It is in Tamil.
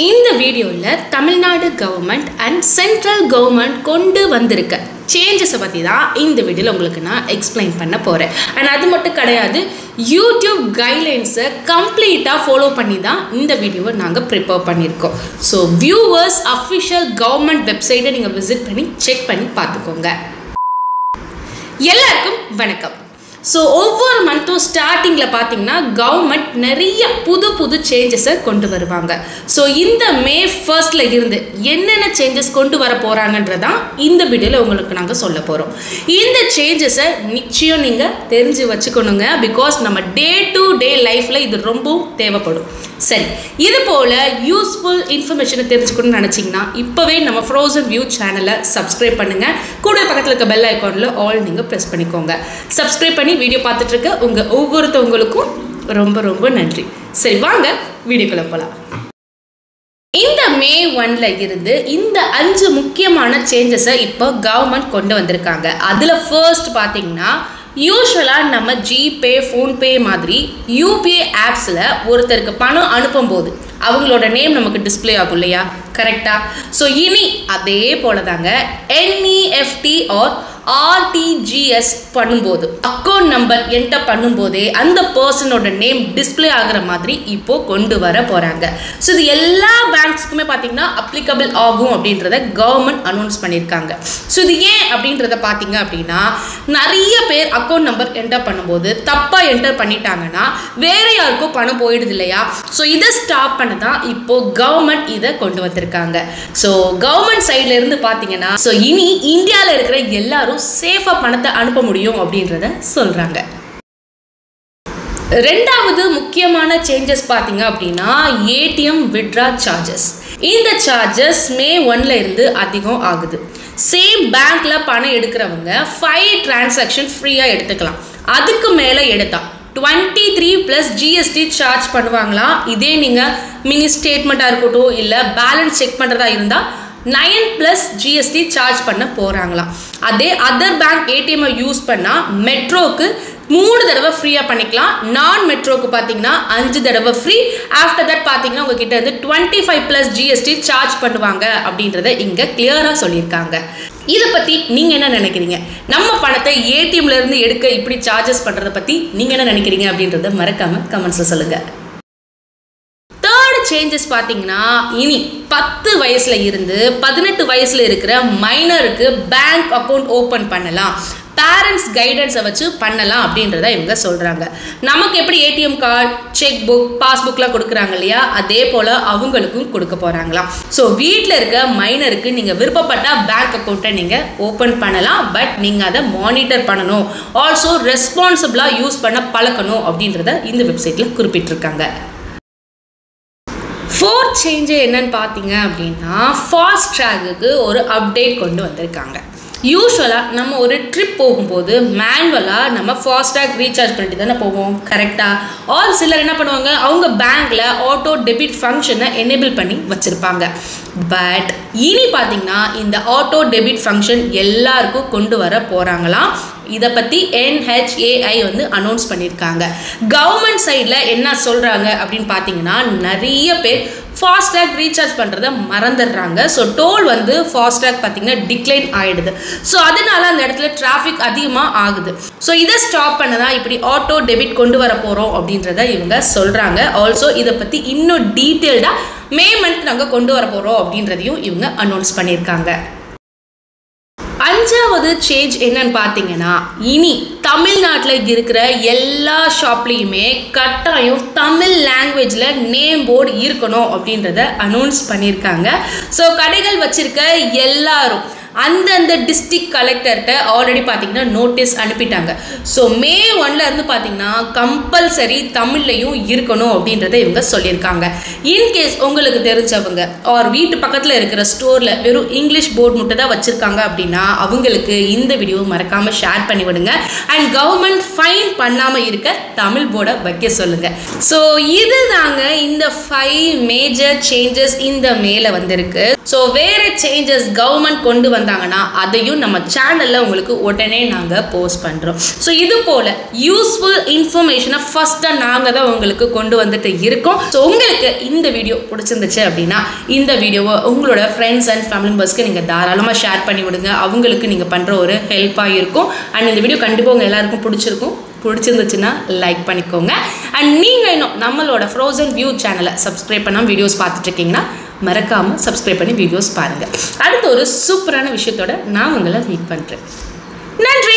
இந்த வீடியோவில் Tamil Nadu government and central government கொண்டு வந்திருக்க சேஞ்சஸை பற்றி தான் இந்த வீடியோவில் உங்களுக்கு நான் எக்ஸ்பிளைன் பண்ண போகிறேன். அண்ட் அது மட்டும் கிடையாது, யூடியூப் கைட்லைன்ஸை கம்ப்ளீட்டாக ஃபாலோ பண்ணி தான் இந்த வீடியோவை நாங்கள் ப்ரிப்பேர் பண்ணியிருக்கோம். ஸோ வியூவர்ஸ் அஃபிஷியல் கவர்மெண்ட் வெப்சைட்டை நீங்கள் விசிட் பண்ணி செக் பண்ணி பார்த்துக்கோங்க. எல்லாருக்கும் வணக்கம். ஸோ ஒவ்வொரு மந்த்தும் ஸ்டார்டிங்கில் பார்த்தீங்கன்னா கவர்மெண்ட் நிறைய புது சேஞ்சஸை கொண்டு வருவாங்க. ஸோ இந்த மே 1 இருந்து என்னென்ன சேஞ்சஸ் கொண்டு வர போகிறாங்கன்றதான் இந்த வீடியோவில் உங்களுக்கு நாங்கள் சொல்ல போகிறோம். இந்த சேஞ்சஸை நிச்சயம் நீங்கள் தெரிஞ்சு வச்சுக்கணுங்க. பிகாஸ் நம்ம டே டு டே லைஃப்பில் இது ரொம்பவும் தேவைப்படும். சரி, இது போல் யூஸ்ஃபுல் இன்ஃபர்மேஷனை தெரிஞ்சுக்கணும்னு நினச்சிங்கன்னா இப்போவே நம்ம ஃப்ரோசன் வியூ சேனலை சப்ஸ்கிரைப் பண்ணுங்கள். கூட பக்கத்தில் இருக்க பெல் ஐக்கானில் ஆல் நீங்கள் ப்ரெஸ் பண்ணிக்கோங்க. சப்ஸ்கிரைப் பண்ணி வீடியோ பார்த்துட்ருக்க உங்கள் ஒவ்வொருத்தவங்களுக்கும் ரொம்ப ரொம்ப நன்றி. சரி, வாங்க வீடியோக்குள்ள போகலாம். இந்த மே 1 இருந்து இந்த 5 முக்கியமான சேஞ்சஸை இப்போ கவர்மெண்ட் கொண்டு வந்திருக்காங்க. அதில் ஃபர்ஸ்ட் பார்த்தீங்கன்னா, யூஸ்வலாக நம்ம ஜிபே, ஃபோன்பே மாதிரி யூபிஐ ஆப்ஸில் ஒருத்தருக்கு பணம் அனுப்பும்போது அவங்களோட நேம் நமக்கு டிஸ்பிளே ஆகும் இல்லையா, கரெக்டாக? ஸோ இனி அதே போல தாங்க NEFT ஆர் RTGS பண்ணும்போது அக்கௌண்ட் நம்பர் என்டர் பண்ணும்போதே அந்த பர்சனோட நேம் டிஸ்பிளே ஆகிற மாதிரி இப்போ கொண்டு வர போகிறாங்க. ஸோ இது எல்லா பேங்க்ஸ்க்குமே பார்த்தீங்கன்னா அப்ளிகபிள் ஆகும் அப்படின்றத கவர்மெண்ட் அனௌன்ஸ் பண்ணியிருக்காங்க. ஸோ இது ஏன் அப்படின்றத பார்த்தீங்க அப்படின்னா, நிறைய பேர் அக்கௌண்ட் நம்பர் என்டர் பண்ணும்போது தப்பாக என்டர் பண்ணிட்டாங்கன்னா வேற யாருக்கும் பணம் போயிடுது இல்லையா? ஸோ இதை ஸ்டாப் பண்ண தான் இப்போ கவர்மெண்ட் இதை கொண்டு வந்திருக்காங்க. ஸோ கவர்மெண்ட் சைட்ல இருந்து பார்த்தீங்கன்னா, ஸோ இனி இந்தியாவில் இருக்கிற எல்லாரும் சேஃபா பணத்தை அனுப்ப முடியும் அப்படின்றத சொல்றாங்க. ரெண்டாவது முக்கியமான சேஞ்சஸ் பார்த்தீங்க அப்படின்னா, ஏடிஎம் வித்ட்ரா சார்ஜஸ். இந்த சார்ஜஸ் மே 1 இருந்து அதிகம் ஆகுது. சேம் பேங்க்ல பணம் எடுக்கிறவங்க 5 டிரான்சாக்ஷன் ஃப்ரீயாக எடுத்துக்கலாம். அதுக்கு மேலே எடுத்தா 23+ GST சார்ஜ் பண்ணுவாங்களா. இதே நீங்கள் மினி ஸ்டேட்மெண்ட்டாக இருக்கட்டும் இல்லை பேலன்ஸ் செக் பண்ணுறதா இருந்தால் 9+ GST சார்ஜ் பண்ண போகிறாங்களாம். அதே அதர் பேங்க் ஏடிஎம்ஐ யூஸ் பண்ணால் மெட்ரோக்கு 3 தடவை ஃப்ரீயாக பண்ணிக்கலாம். நான் மெட்ரோக்கு பார்த்தீங்கன்னா 5 தடவை ஃப்ரீ. ஆஃப்டர் தட் பார்த்தீங்கன்னா உங்ககிட்ட இருந்து 25+ GST சார்ஜ் பண்ணுவாங்க அப்படின்றத இங்கே கிளியராக சொல்லியிருக்காங்க. இதை பற்றி நீங்கள் என்ன நினைக்கிறீங்க? நம்ம பணத்தை ஏடிஎம்லேருந்து எடுக்க இப்படி சார்ஜஸ் பண்ணுறதை பற்றி நீங்கள் என்ன நினைக்கிறீங்க அப்படின்றத மறக்காமல் கமெண்ட்ஸில் சொல்லுங்கள். சேஞ்சஸ் பார்த்தீங்கன்னா, இனி 10 வயசுல இருந்து 18 வயசுல இருக்கிற மைனருக்கு பேங்க் அக்கௌண்ட் ஓப்பன் பண்ணலாம். பேரண்ட்ஸ் கைடன்ஸை வச்சு பண்ணலாம் அப்படின்றத இவங்க சொல்கிறாங்க. நமக்கு எப்படி ஏடிஎம் கார்டு, செக் புக், பாஸ்புக்லாம் கொடுக்குறாங்க இல்லையா, அதே போல் அவங்களுக்கும் கொடுக்க போகிறாங்களாம். ஸோ வீட்டில் இருக்க மைனருக்கு நீங்கள் விருப்பப்பட்ட பேங்க் அக்கௌண்ட்டை நீங்கள் ஓப்பன் பண்ணலாம். பட் நீங்கள் அதை மானிட்டர் பண்ணணும், ஆல்சோ ரெஸ்பான்சிபிளாக யூஸ் பண்ண பழக்கணும் அப்படின்றத இந்த வெப்சைட்டில் குறிப்பிட்டிருக்காங்க. 4th சேஞ்சு என்னன்னு பார்த்தீங்க அப்படின்னா, ஃபாஸ்ட் ட்ராகுக்கு ஒரு அப்டேட் கொண்டு வந்திருக்காங்க. யூஸ்வலாக நம்ம ஒரு ட்ரிப் போகும்போது மேனுவலாக நம்ம ஃபாஸ்டாக் ரீசார்ஜ் பண்ணிட்டு தானே போவோம், கரெக்டாக? ஆல் சிலர் என்ன பண்ணுவாங்க, அவங்க பேங்க்கில் ஆட்டோ டெபிட் ஃபங்க்ஷனை எனேபிள் பண்ணி வச்சுருப்பாங்க. பட் இனி பார்த்தீங்கன்னா இந்த ஆட்டோ டெபிட் ஃபங்க்ஷன் எல்லாருக்கும் கொண்டு வர போகிறாங்களாம். இதை பற்றி NHAI வந்து அனௌன்ஸ் பண்ணியிருக்காங்க. கவர்மெண்ட் சைடில் என்ன சொல்கிறாங்க அப்படின்னு பார்த்தீங்கன்னா, நிறைய பேர் ஃபாஸ்டாக் ரீசார்ஜ் பண்ணுறதை மறந்துடுறாங்க. ஸோ டோல் வந்து ஃபாஸ்டாக் பார்த்தீங்கன்னா டிக்ளைன் ஆகிடுது. ஸோ அதனால அந்த இடத்துல டிராஃபிக் அதிகமாக ஆகுது. ஸோ இதை ஸ்டாப் பண்ண தான் இப்படி ஆட்டோ டெபிட் கொண்டு வர போகிறோம் அப்படின்றத இவங்க சொல்கிறாங்க. ஆல்சோ இதை பற்றி இன்னும் டீட்டெயில்டாக மே மந்த் நாங்கள் கொண்டு வர போகிறோம் அப்படின்றதையும் இவங்க அனௌன்ஸ் பண்ணியிருக்காங்க. 5வது சேஞ்ச் என்னன்னு பார்த்தீங்கன்னா, இனி தமிழ்நாட்டில் இருக்கிற எல்லா ஷாப்லேயுமே கட்டாயம் தமிழ் லாங்குவேஜில் நேம் போர்டு இருக்கணும் அப்படின்றத அனௌன்ஸ் பண்ணியிருக்காங்க. ஸோ கடைகள் வச்சிருக்க எல்லாரும் அந்தந்த டிஸ்ட்ரிக்ட் கலெக்டர்கிட்ட ஆல்ரெடி பார்த்தீங்கன்னா நோட்டீஸ் அனுப்பிட்டாங்க. ஸோ மே 1 இருந்து பார்த்தீங்கன்னா கம்பல்சரி தமிழ்லையும் இருக்கணும் அப்படின்றத இவங்க சொல்லியிருக்காங்க. இன்கேஸ் உங்களுக்கு தெரிஞ்சவங்க ஆர் வீட்டு பக்கத்தில் இருக்கிற ஸ்டோரில் வெறும் இங்கிலீஷ் போர்டு மட்டும் தான் வச்சுருக்காங்க அப்படின்னா அவங்களுக்கு இந்த வீடியோ மறக்காமல் ஷேர் பண்ணி விடுங்க. அண்ட் கவர்மெண்ட் ஃபைன் பண்ணாமல் இருக்க தமிழ் போர்டை வைக்க சொல்லுங்கள். ஸோ இது தாங்க இந்த 5 மேஜர் சேஞ்சஸ் இந்த மேலே வந்திருக்கு. ஸோ வேறு சேஞ்சஸ் கவர்மெண்ட் கொண்டு வந்த வந்தாங்கன்னா அதையும் நம்ம சேனலில் உங்களுக்கு உடனே நாங்கள் போஸ்ட் பண்ணுறோம். ஸோ இது போல் யூஸ்ஃபுல் இன்ஃபர்மேஷனை ஃபஸ்ட்டாக நாங்கள் தான் உங்களுக்கு கொண்டு வந்துட்டு இருக்கோம். ஸோ உங்களுக்கு இந்த வீடியோ பிடிச்சிருந்துச்சு அப்படின்னா இந்த வீடியோவை உங்களோட ஃப்ரெண்ட்ஸ் அண்ட் ஃபேமிலி மெம்பர்ஸ்க்கு நீங்கள் தாராளமாக ஷேர் பண்ணி விடுங்க. அவங்களுக்கு நீங்கள் பண்ணுற ஒரு ஹெல்ப்பாக இருக்கும். அண்ட் இந்த வீடியோ கண்டிப்பாக உங்கள் எல்லாருக்கும் பிடிச்சிருந்துச்சுன்னா லைக் பண்ணிக்கோங்க. அண்ட் நீங்கள் இன்னும் நம்மளோட ஃப்ரோசன் வியூ சேனலை சப்ஸ்கிரைப் பண்ணாமல் வீடியோஸ் பார்த்துட்டு இருக்கீங்கன்னா மறக்காமல் சப்ஸ்கிரைப் பண்ணி வீடியோஸ் பாருங்கள். அடுத்த ஒரு சூப்பரான விஷயத்தோட நான் உங்களை மீட் பண்ணுறேன். நன்றி.